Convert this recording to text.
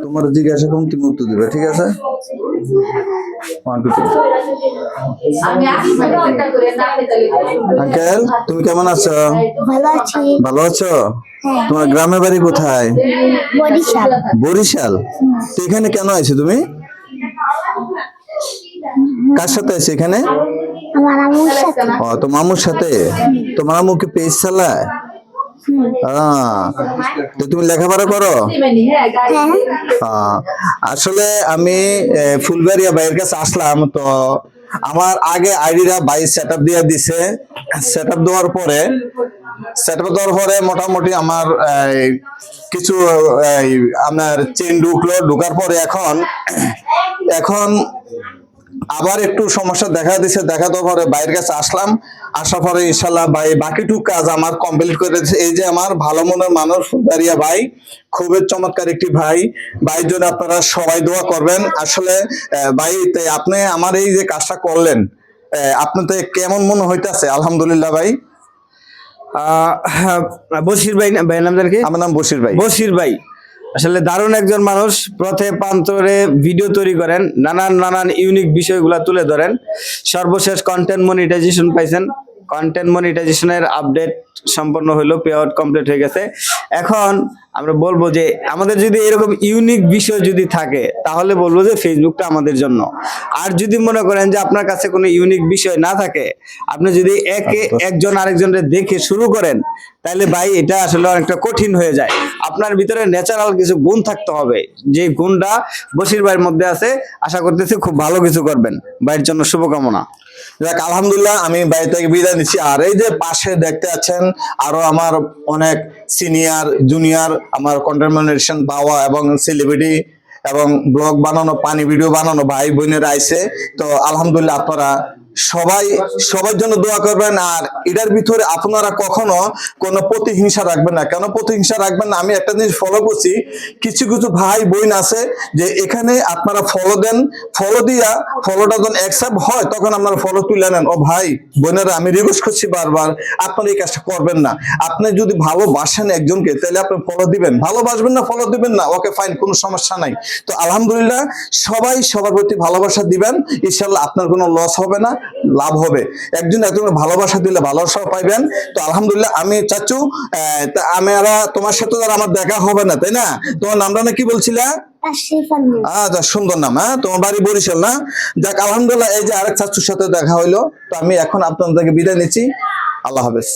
তোমার জিজ্ঞাসা করুন, তুমি উত্তর দিবে, ঠিক আছে? আঙ্কেল, তুমি কেমন আছো? ভালো আছি। ভালো আছো? হ্যাঁ। তোমার গ্রামের বাড়ি কোথায়? বরিশাল। বরিশাল। তো এখানে কেন আছো তুমি? কার সাথে আছো এখানে? আমার আম্মুর সাথে। ও, তো মামুর সাথে। তোমার আম্মু কি পেজ চালায়? তো তুমি লেখাপড়া করো? আসলে আমি ফুলবাড়িয়া ভাইয়ের কাছে আসলাম, তো আমার আগে আইডিটা ভাই সেটআপ দিয়ে দিছে। সেটআপ দেওয়ার পরে মোটামুটি আমার কিছু আপনার চেন ঢুকার পরে এখন আবার একটু সমস্যা দেখা দিছে। দেখা দেওয়ার পরে বাইরের কাছে আসলাম। আসার পরে ইনশাল্লাহ ভাই বাকিটুকু কাজ আমার কমপ্লিট করে দিয়েছে। এই যে আমার ভালো মনের মানুষ ফুলবাড়িয়া ভাই, খুবই চমৎকার একটি ভাই। ভাইয়ের জন্য আপনারা সবাই দোয়া করবেন। আসলে ভাই, আপনি আমার এই যে কাজটা করলেন, আপনাদের কেমন মনে হইতেছে? আলহামদুলিল্লাহ ভাই। বশির ভাই, ভাইয়ের নাম জানি কি? আমার নাম বশির ভাই। বশির ভাই আসলে দারুণ একজন মানুষ। পথে প্রান্তরে ভিডিও তৈরি করেন, নানান ইউনিক বিষয়গুলা তুলে ধরেন। সর্বশেষ কন্টেন্ট মনিটাইজেশন পাইছেন। কন্টেন্ট মনিটাইজেশনের আপডেট সম্পন্ন হলো, পে আউট কমপ্লিট হয়ে গেছে। এখন আমরা বলবো যে আমাদের যদি এরকম ইউনিক বিষয় যদি থাকে তাহলে বলবো যে ফেসবুকটা আমাদের জন্য। আর যদি মনে করেন যে আপনার কাছে কোনো ইউনিক বিষয় না থাকে, আপনি যদি একজন আরেকজনের দেখে শুরু করেন, তাহলে ভাই এটা আসলে অনেকটা কঠিন হয়ে যায়। আপনার ভিতরে ন্যাচারাল কিছু গুণ থাকতে হবে, যে গুণটা বশির ভাইয়ের মধ্যে আছে। আশা করতেছি খুব ভালো কিছু করবেন। ভাইয়ের জন্য শুভকামনা। যাক, আলহামদুলিল্লাহ, আমি বাড়ি থেকে বিদায় নিচ্ছি। আর এই যে পাশে দেখতে আছেন আরো আমার অনেক সিনিয়র জুনিয়র আমার কন্টেন্ট মনিটাইজেশন পাওয়া এবং সেলিব্রিটি এবং ব্লগ বানানো, পানি ভিডিও বানানো ভাই বোনেরা আইছে। তো আলহামদুলিল্লাহ, আপনারা সবার জন্য দোয়া করবেন। আর এটার ভিতরে আপনারা কখনো কোনো প্রতিহিংসা রাখবেন না। কেন প্রতিহিংসা রাখবেন না? আমি একটা জিনিস ফলো করছি, কিছু ভাই বোন আছে যে এখানে আপনারা ফলো দেন, ফলো দিয়া ফলোটা যখন অ্যাকসেপ্ট হয় তখন আপনারা ফলো তুলে নেন। ও ভাই বোনেরা, আমি রিকোয়েস্ট করছি বারবার, আপনারা এই কাজটা করবেন না। আপনি যদি ভালোবাসেন একজনকে, তাহলে আপনি ফলো দিবেন। ভালোবাসবেন না, ফলো দিবেন না, ওকে ফাইন, কোনো সমস্যা নাই। তো আলহামদুলিল্লাহ, সবাই সবার প্রতি ভালোবাসা দিবেন। ইনশাআল্লাহ আপনার কোনো লস হবে না, লাভ হবে। একজনকে ভালোবাসা দিলে ভালোবাসা পাইবেন। তো আলহামদুলিল্লাহ, আমি চাচ্ছু তোমার সাথে তো আমার দেখা হবে না, তাই না? তোমার নামটা না কি বলছিলা? আচ্ছা, সুন্দর নাম। হ্যাঁ, তোমার বাড়ি বরিশাল না? যাক, আলহামদুলিল্লাহ, এই যে আরেক চাচ্ছুর সাথে দেখা হইলো। তো আমি এখন আপনাদেরকে বিদায় নিচ্ছি। আল্লাহ হাফেজ।